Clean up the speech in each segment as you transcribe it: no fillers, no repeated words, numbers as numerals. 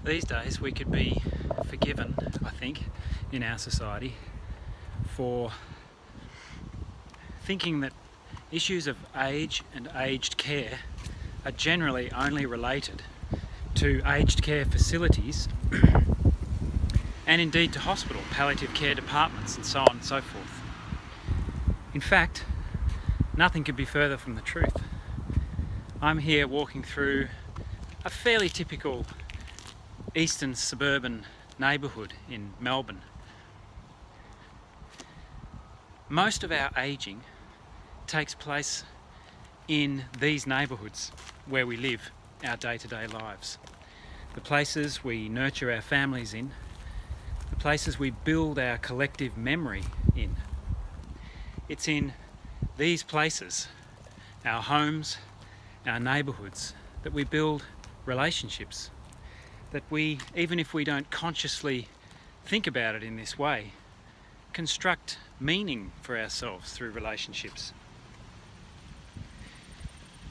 These days we could be forgiven, I think, in our society for thinking that issues of age and aged care are generally only related to aged care facilities and indeed to hospital, palliative care departments and so on and so forth. In fact, nothing could be further from the truth. I'm here walking through a fairly typical eastern suburban neighbourhood in Melbourne. Most of our ageing takes place in these neighbourhoods where we live our day-to-day lives. The places we nurture our families in, the places we build our collective memory in. It's in these places, our homes, our neighbourhoods, that we build relationships, that we, even if we don't consciously think about it in this way, construct meaning for ourselves through relationships.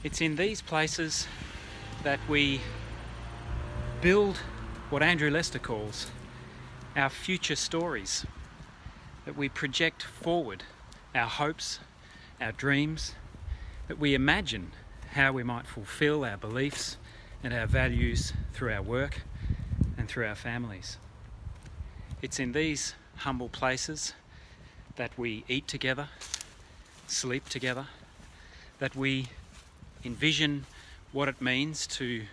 It's in these places that we build what Andrew Lester calls our future stories, that we project forward our hopes, our dreams, that we imagine how we might fulfill our beliefs and our values through our work and through our families. It's in these humble places that we eat together, sleep together, that we envision what it means to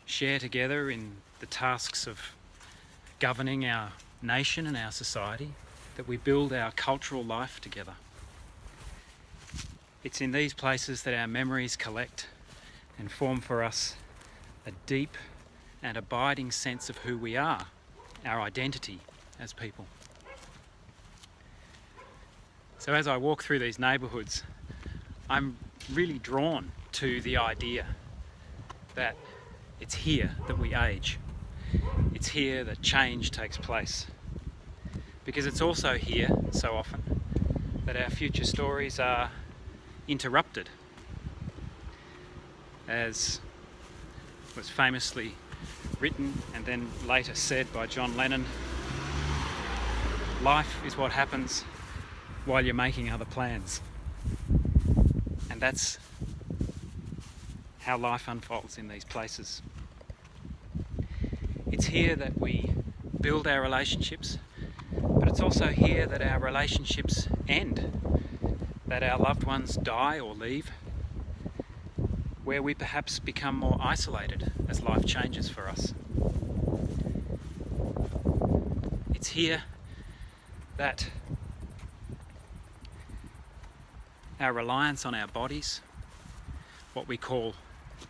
share together in the tasks of governing our nation and our society, that we build our cultural life together. It's in these places that our memories collect and form for us a deep and abiding sense of who we are, our identity as people. So as I walk through these neighbourhoods, I'm really drawn to the idea that it's here that we age. It's here that change takes place. Because it's also here, so often, that our future stories are interrupted. As was famously written and then later said by John Lennon, life is what happens while you're making other plans. And that's how life unfolds in these places. It's here that we build our relationships, but it's also here that our relationships end, that our loved ones die or leave, where we perhaps become more isolated as life changes for us. It's here that our reliance on our bodies, what we call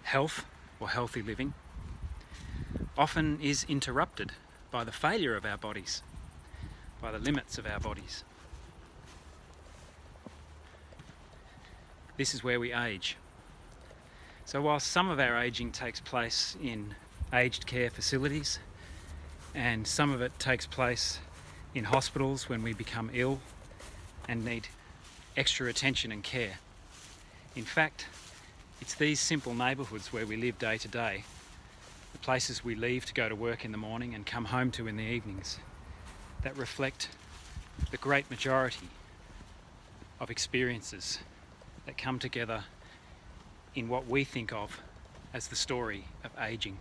health or healthy living, often is interrupted by the failure of our bodies, by the limits of our bodies. This is where we age. So while some of our ageing takes place in aged care facilities, and some of it takes place in hospitals when we become ill and need extra attention and care, in fact, it's these simple neighbourhoods where we live day to day, the places we leave to go to work in the morning and come home to in the evenings, that reflect the great majority of experiences that come together in what we think of as the story of ageing.